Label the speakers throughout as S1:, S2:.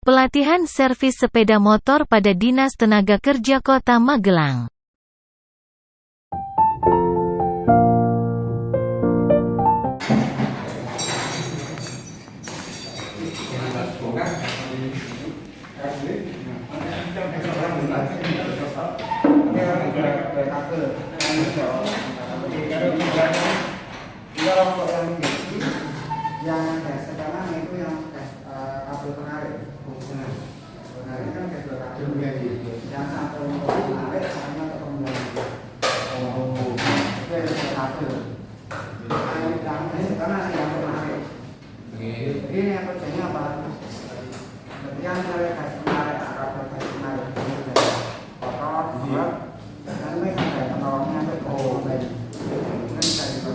S1: Pelatihan servis sepeda motor pada Dinas Tenaga Kerja Kota Magelang.
S2: Yang tes sekarang itu yang tes kabel penarik, penarik kan tes kabel yang satu untuk penarik, sama untuk pembuatan. Itu yang kabel. Yang sekarang yang penarik. Ini yang kerjanya apa? Kemudian dari tes penarik, kabel tes penarik, kotor, berat, dan ini sampai penolongnya sampai baik. Ini saya juga.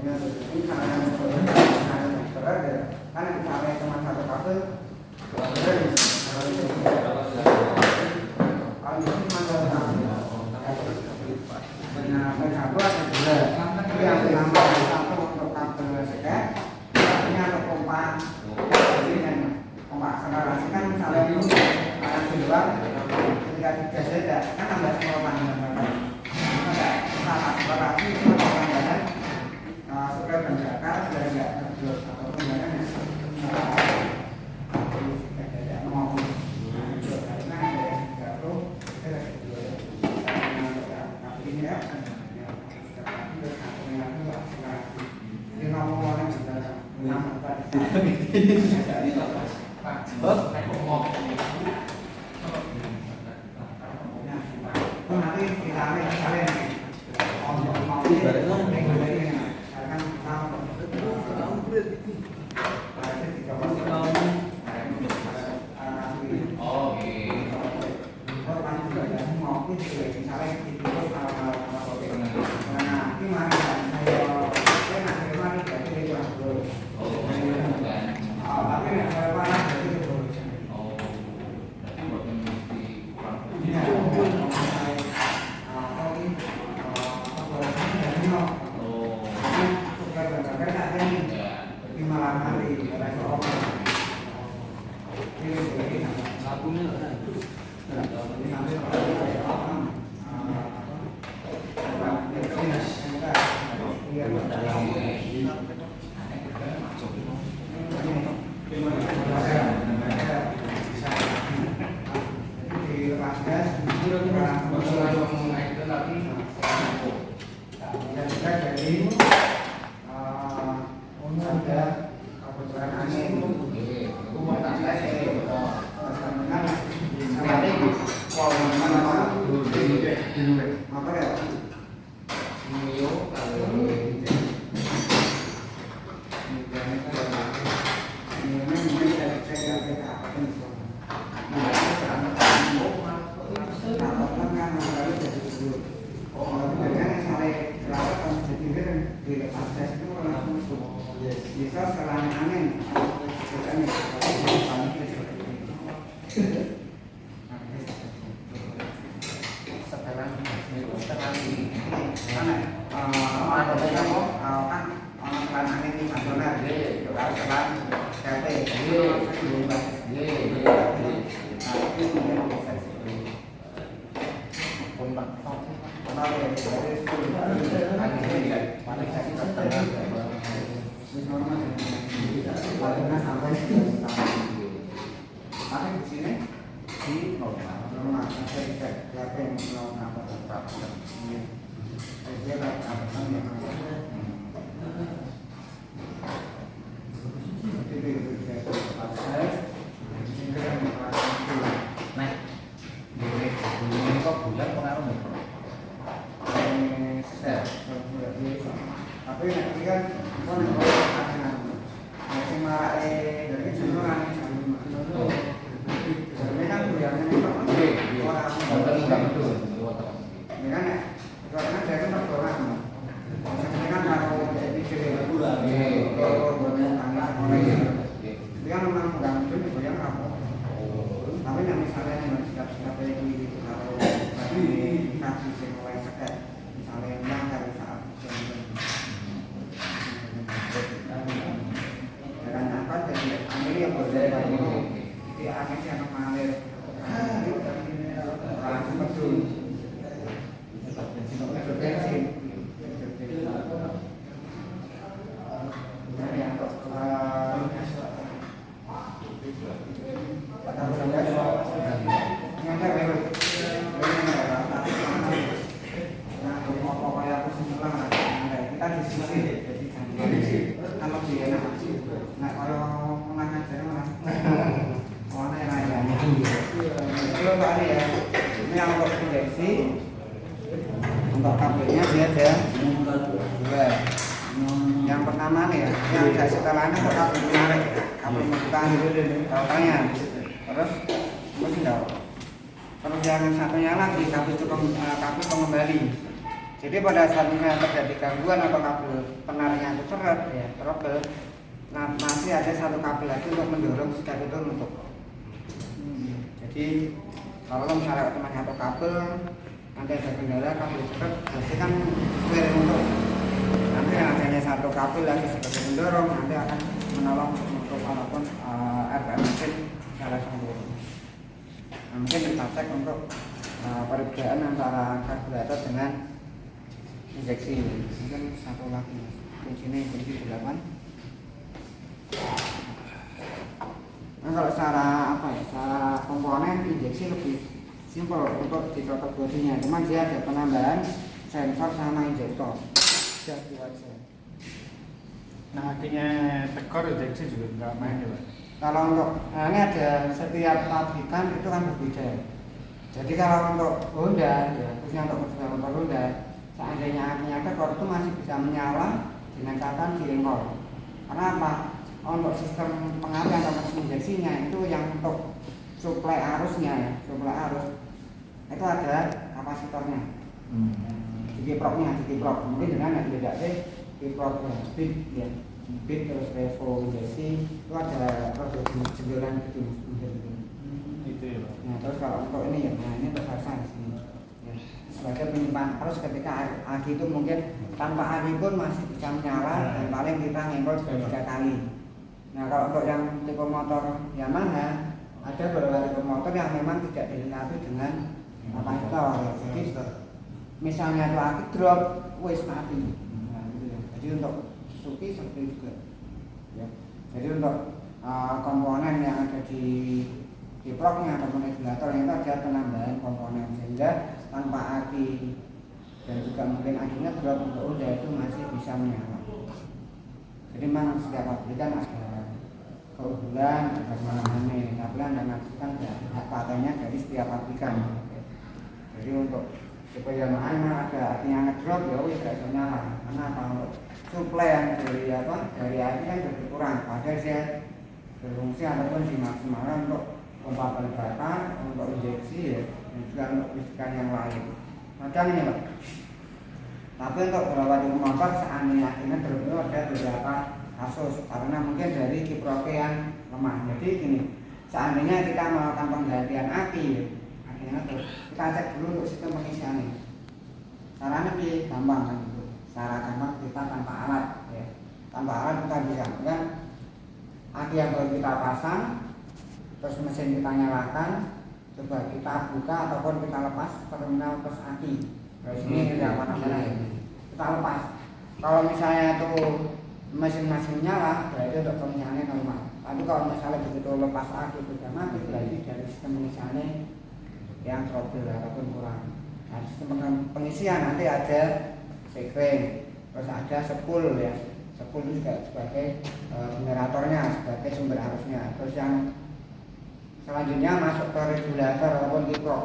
S2: Ini karena sampai cuma satu kabel, bisa selang angin. Karena yang berjaya di akhirnya yang mengalir langsung betul bensin untuk kabelnya dia ada dua. Yang pertama nih ya, yang ada setelahnya untuk kabel menarik, kabel membuka tautannya. Terus yang satunya lagi kabel pengembali. Jadi pada saat terjadi gangguan atau kabel penariknya itu seret ya, trouble. Nah, masih ada satu kabel lagi untuk mendorong si kabel itu menutup. Jadi kalau misalnya cuma satu kabel, nanti ada kendala kabel seret, pasti kan clear untuk. Nanti yang adanya satu kabel lagi sebagai mendorong, nanti akan menolong untuk walaupun RPM mesin salah sambung. Nah, mungkin kita cek untuk perbedaan antara karburator dengan injeksi. Mungkin satu lagi kuncinya kunci 8. Nah, kalau secara secara komponen injeksi lebih simpel untuk dicocok bodinya, cuman dia ada penambahan sensor sama injektor. Jadi aja.
S3: Nah, artinya tekor injeksi juga nggak main ya, Pak?
S2: Kalau untuk ini ada setiap pabrikan itu kan berbeda. Jadi kalau untuk Honda, ya khususnya untuk motor Honda, seandainya apinya tekor itu masih bisa menyala dengan catatan diengkol. Karena apa? Untuk sistem pengalihan atau mesin injeksinya itu yang untuk suplai arusnya ya, suplai arus itu ada kapasitornya. Di kiproknya, mungkin dengan tidak sih kiprok bit ya, bit terus revo injeksi itu ada produk jemberan gitu.
S3: Itu ya, Pak.
S2: Nah, terus kalau untuk ini ya, nah ini terpasang di sini. Ya, sebagai penyimpan arus ketika aki itu mungkin tanpa aki pun masih bisa menyala dan paling kita ngempel sudah 3 kali. Nah, kalau untuk yang tipe motor Yamaha ada beberapa tipe motor yang memang tidak dilengkapi dengan kapasitor. Ya. Jadi misalnya itu aki drop, wis mati. Nah, gitu ya. Jadi untuk Suzuki seperti juga. Ya. Jadi untuk komponen yang ada di kiproknya ataupun regulator itu ada penambahan komponen sehingga tanpa aki dan juga mungkin akinya drop untuk udah itu masih bisa menyala. Jadi memang setiap pabrikan ada keunggulan, ada kelemahannya, tapi anda nantikan hak patennya dari setiap pabrikan. Jadi untuk tipe Yamaha memang ada artinya ngedrop ya wis gak bisa nyala. Karena kalau suplai yang dari aki kan berkurang. Padahal saya berfungsi ataupun dimaksimalkan untuk pompa pelibatan, untuk injeksi ya, dan juga untuk listrikan yang lain. Macam ini Pak. Tapi untuk beberapa tipe motor seandainya akhirnya berbeda ada beberapa kasus karena mungkin dari kiproknya yang lemah. Jadi gini, seandainya kita melakukan penggantian aki, akhirnya terus kita cek dulu untuk sistem pengisiannya. Caranya lebih gampang kan gitu. Secara gampang kita tanpa alat, ya. Tanpa alat kita bisa kan aki yang baru kita pasang, terus mesin kita nyalakan, coba kita buka ataupun kita lepas terminal plus aki. Dari sini kita kita lepas. Kalau misalnya itu mesin nyala, berarti untuk pengisiannya normal. Tapi kalau misalnya begitu lepas aki sudah mati, berarti dari sistem pengisiannya yang trouble ataupun kurang. Nah, sistem pengisian nanti ada sekring, terus ada sepul ya. Sepul itu juga sebagai generatornya, sebagai sumber arusnya. Terus yang selanjutnya masuk ke regulator ataupun kiprok.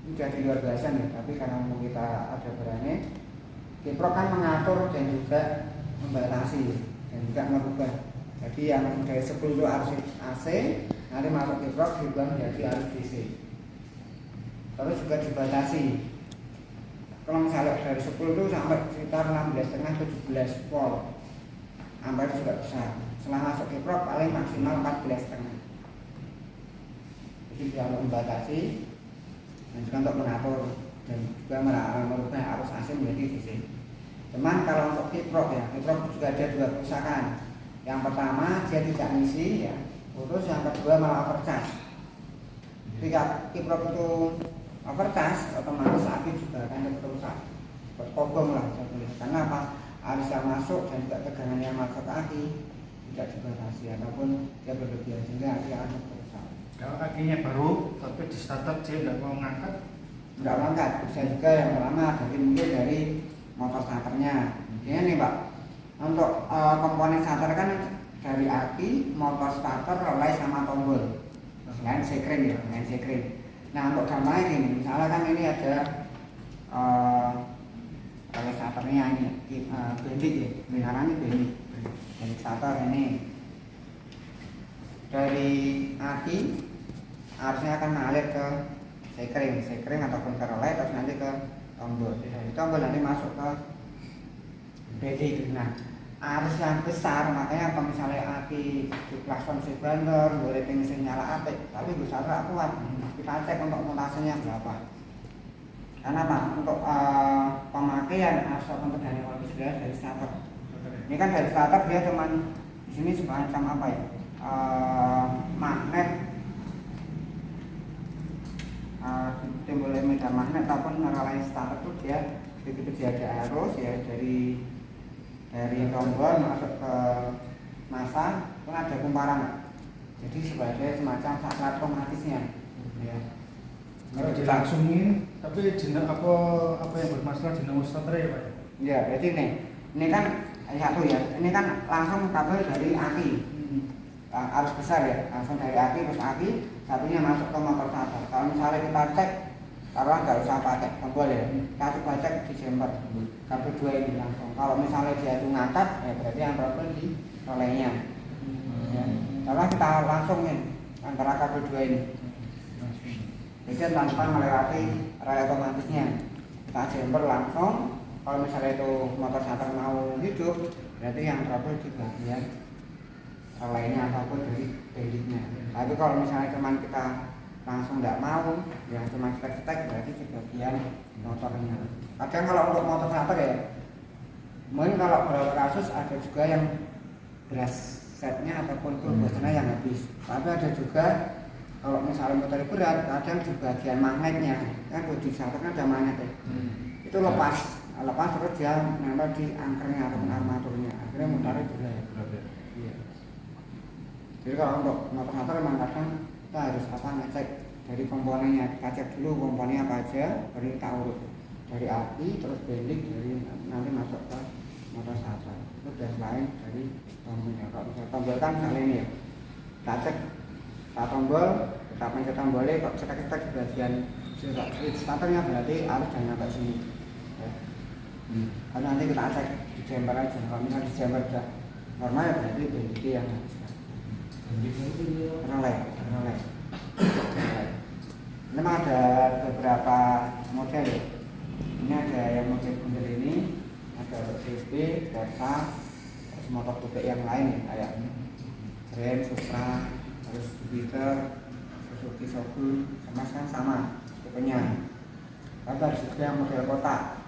S2: Ini jadi luar biasa nih, tapi karena kita ada berani, kiprok kan mengatur dan juga membatasi dan juga merubah. Jadi yang dari 10 itu arus AC, nanti masuk kiprok juga menjadi arus DC. Terus juga dibatasi. Kalau misalnya dari 10 itu sampai sekitar 16,5-17 volt, ampere juga besar. Setelah masuk kiprok paling maksimal 14,5. Jadi dia membatasi dan juga untuk mengatur dan juga merubah arus AC menjadi DC. Cuman kalau untuk kiprok ya, kiprok juga ada 2 kerusakan. Yang pertama dia tidak ngisi ya, terus yang kedua malah overcharge. Ketika kiprop itu overcharge, otomatis aki juga akan rusak, berkobong lah jadinya. Karena apa? Arus yang masuk dan juga tegangan yang masuk ke aki tidak dibatasi ataupun dia berlebihan sehingga aki akan rusak.
S3: Kalau akinya baru tapi di starter dia nggak mau ngangkat,
S2: Nggak mengangkat, bisa juga yang pertama mungkin dari motor starternya. Ini nih Pak, untuk komponen starter kan dari aki, motor starter, relay sama tombol. Selain sekring ya, selain sekring. Nah untuk gambarnya gini, misalnya kan ini ada relay starternya ini, bendik ya, ini bendik. Dari starter ini, dari aki arusnya akan mengalir ke sekring ataupun ke relay, terus nanti ke tombol. Dari tombol nanti masuk ke bendik. Nah arus yang besar, makanya kalau misalnya aki di klakson si banter, boleh tinggi nyala apik, tapi besar tak kuat. Kita cek untuk mutasenya berapa. Karena apa? Untuk pemakaian arus untuk dari kondisi dari starter. Ini kan dari starter dia cuman di sini semacam apa ya? Magnet, timbul medan magnet ataupun relay starter itu dia begitu dia ada arus ya dari tombol masuk ke masa itu ada kumparan, jadi sebagai semacam saklar otomatisnya ya.
S3: kalau dilangsungin tapi jenis apa yang bermasalah jenis starter ya Pak?
S2: Ya berarti ini kan satu ya, ini kan langsung kabel dari aki, arus besar ya, langsung dari aki terus aki satunya masuk ke motor starter. Kalau misalnya kita cek, kalau nggak usah pakai tombol ya, kita coba cek di jumper kabel 2 ini langsung. Kalau misalnya dia itu ngangkat, ya berarti yang problem di relaynya. Ya. Kalau kita langsungin antara kabel 2 ini, jadi tanpa melewati relay otomatisnya, kita jumper langsung. Kalau misalnya itu motor starter mau hidup, berarti yang trouble di bagian relaynya ataupun dari bendiknya. Tapi kalau misalnya cuman kita langsung tidak mau, yang cuma stek-stek, berarti di bagian motornya. Kadang kalau untuk motor starter ya, mungkin kalau beberapa kasus ada juga yang beras setnya ataupun turbonya yang habis. Tapi ada juga kalau misalnya motor berat, kadang di bagian magnetnya kan di starter kan ada magnet ya. Itu lepas terus dia nempel di angkernya ataupun armaturnya, akhirnya motornya berat. Iya. Jadi kalau untuk motor starter memang kadang kita harus ngecek dari komponennya, kita cek dulu komponennya apa aja, baru kita urut dari aki terus bendik dari nanti masuk ke motor starter. Itu udah lain dari tombolnya. Kalau misalnya tombol kan misalnya ini ya, kita cek tombol, kita pencet tombolnya kok cetak-cetak di bagian starternya, berarti harus jangan sampai sini ya. Kalau nanti kita cek di jumper aja, kalau misalnya di jumper udah normal ya berarti bendik yang habis. Relay. Ini memang ada beberapa model ya. Ini ada yang model bundel ini, ada CB, Corsa, terus motor bebek yang lain ya, kayak Grand, Supra, terus Jupiter, Suzuki Shogun, sama tipenya. Tapi ada juga yang model kotak.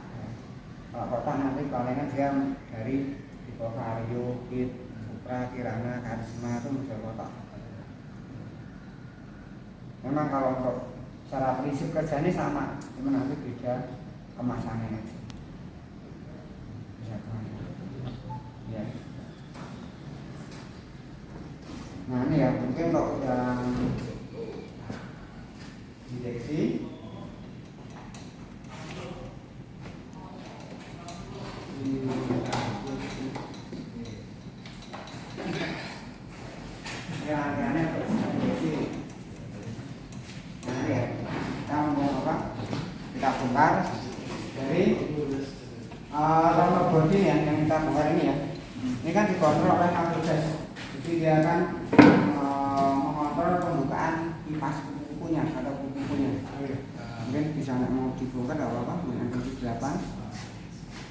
S2: Kalau kotak nanti palingan dia dari di bawah Vario, Kit, Supra, Kirana, Karisma itu model kotak. Memang kalau untuk secara prinsip kerjanya sama, cuma nanti beda kemasannya aja. Ya. Nah ini ya mungkin untuk yang deteksi kita bongkar dari roller body yang kita bongkar ini ya. Ini kan dikontrol oleh kabel gas, jadi dia akan mengontrol pembukaan kipas kuku-kukunya atau kuku-kukunya. Mungkin bisa nggak mau dibongkar nggak apa-apa, dengan kunci 8.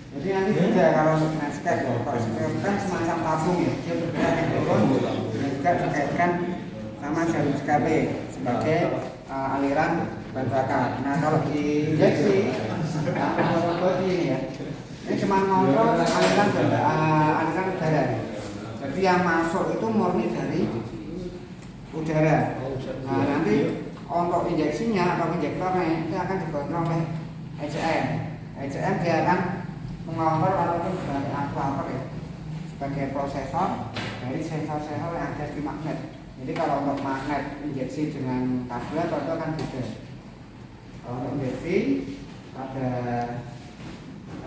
S2: Jadi nanti juga kalau landscape ya, kalau landscape kan semacam tabung ya, dia bergerak di turun dan juga dikaitkan sama jalur SKP sebagai aliran bahan bakar. Nah kalau di injeksi ini ya, ini cuma ngontrol aliran udara. Jadi yang masuk itu murni dari udara. Nah, nanti untuk injeksinya atau injektornya itu akan dikontrol oleh ECM. ECM dia akan mengontrol ataupun sebagai aktuator ya, sebagai prosesor dari sensor-sensor yang ada di magnet. Jadi kalau untuk magnet injeksi dengan karburator itu akan beda. Kalau untuk injeksi ada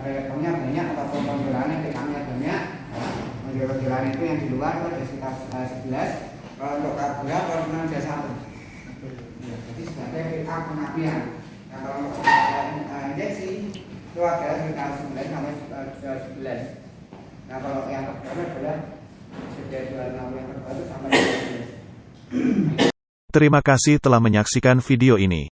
S2: reaktornya banyak ataupun penjualannya PKM-nya banyak. Penjualan itu yang di luar itu ada sekitar 11. Kalau untuk karburator itu ada 1. Ya, jadi sebagai PK pengapian. Nah, kalau untuk injeksi itu ada sekitar 9 sampai 11. Nah, kalau yang terbaru adalah sejak 26 yang terbaru sampai 11.
S4: Terima kasih telah menyaksikan video ini.